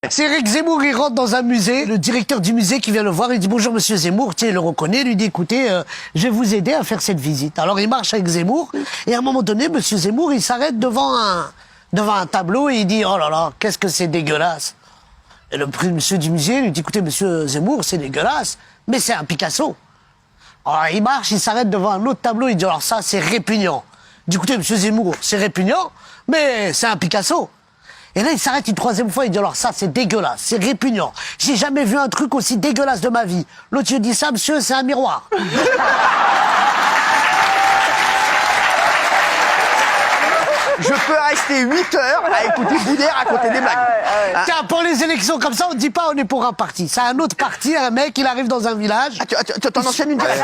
C'est Éric Zemmour, il rentre dans un musée, le directeur du musée qui vient le voir, il dit « Bonjour monsieur Zemmour », tu sais, il le reconnaît, il lui dit « Écoutez, je vais vous aider à faire cette visite ». Alors il marche avec Zemmour, et à un moment donné, monsieur Zemmour, il s'arrête devant un tableau et il dit « Oh là là, qu'est-ce que c'est dégueulasse ». Et le monsieur du musée lui dit « Écoutez monsieur Zemmour, c'est dégueulasse, mais c'est un Picasso ». Alors il marche, il s'arrête devant un autre tableau, il dit « Alors ça, c'est répugnant ». Il dit « Écoutez monsieur Zemmour, c'est répugnant, mais c'est un Picasso ». Et là, il s'arrête une troisième fois, il dit « Alors ça, c'est dégueulasse, c'est répugnant. J'ai jamais vu un truc aussi dégueulasse de ma vie. » L'autre, il dit « Ça, monsieur, c'est un miroir. » Je peux rester 8 heures à écouter Boudet raconter des blagues. Tiens, pour les élections comme ça, on ne dit pas on est pour un parti. C'est un autre parti, un mec, il arrive dans un village. Ah, t'en enchaînes une directe.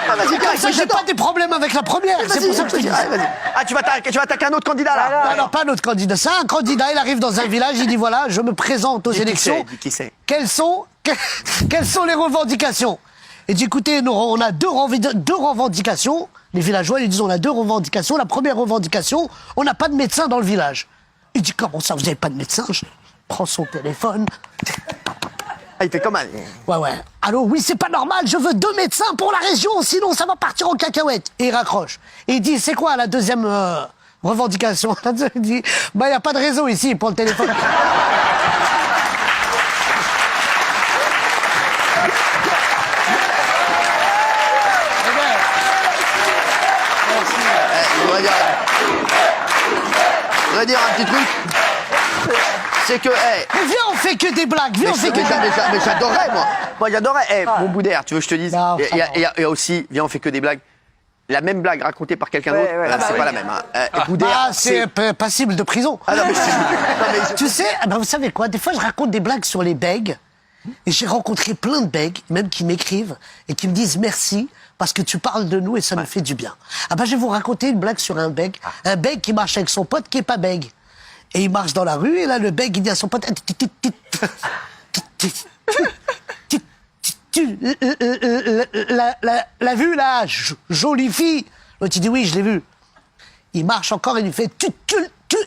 Vas-y, comme ça, j'ai pas des problèmes avec la première. C'est pour ça que je te dis. Ah, tu vas attaquer un autre candidat, là. Non, pas un autre candidat. C'est un candidat, il arrive dans un village, il dit voilà, je me présente aux élections. Qui c'est? Quelles sont les revendications? Et dit écoutez, nous, on a deux revendications. Les villageois, ils disent on a deux revendications. La première revendication, on n'a pas de médecin dans le village. Il dit comment ça, vous n'avez pas de médecin? Je prends son téléphone. Ah, il fait comme un... Ouais. Allô, oui, c'est pas normal, je veux 2 médecins pour la région, sinon ça va partir en cacahuète. Et il raccroche. Et il dit, c'est quoi la deuxième revendication? Il dit, bah, il n'y a pas de réseau ici pour le téléphone. Je voudrais dire un petit truc. C'est que, Mais viens, on fait que des blagues, viens, on fait que des blagues. mais j'adorais, moi. Moi, j'adorais. Mon Boudère, tu veux que je te dise? Non, Il y a aussi, viens, on fait que des blagues. La même blague racontée par quelqu'un d'autre, c'est pas la même. Boudère, Ah, c'est passible de prison. Ah non, mais Tu sais, vous savez quoi, des fois je raconte des blagues sur les bègues, et j'ai rencontré plein de bègues, même qui m'écrivent, et qui me disent merci, parce que tu parles de nous et ça me fait du bien. Ah bah je vais vous raconter une blague sur un bègue qui marche avec son pote qui est pas bègue. Et il marche dans la rue, et là le bègue il dit à son pote la vue là, jolie fille. L'autre il dit oui, je l'ai vue. Il marche encore, il lui fait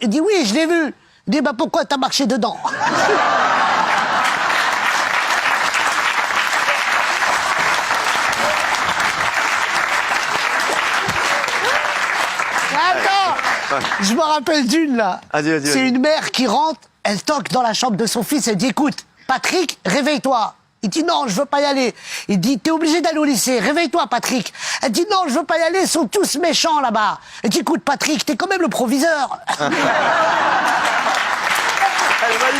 il dit oui, je l'ai vue. Il dit bah pourquoi t'as marché dedans? Attends, je me rappelle d'une là. Vas-y. C'est une mère qui rentre, elle toque dans la chambre de son fils, elle dit écoute, Patrick, réveille-toi. Il dit non, je veux pas y aller. Il dit t'es obligé d'aller au lycée, réveille-toi Patrick. Elle dit non, je veux pas y aller, ils sont tous méchants là-bas. Elle dit écoute Patrick, t'es quand même le proviseur. Elle est magnifique.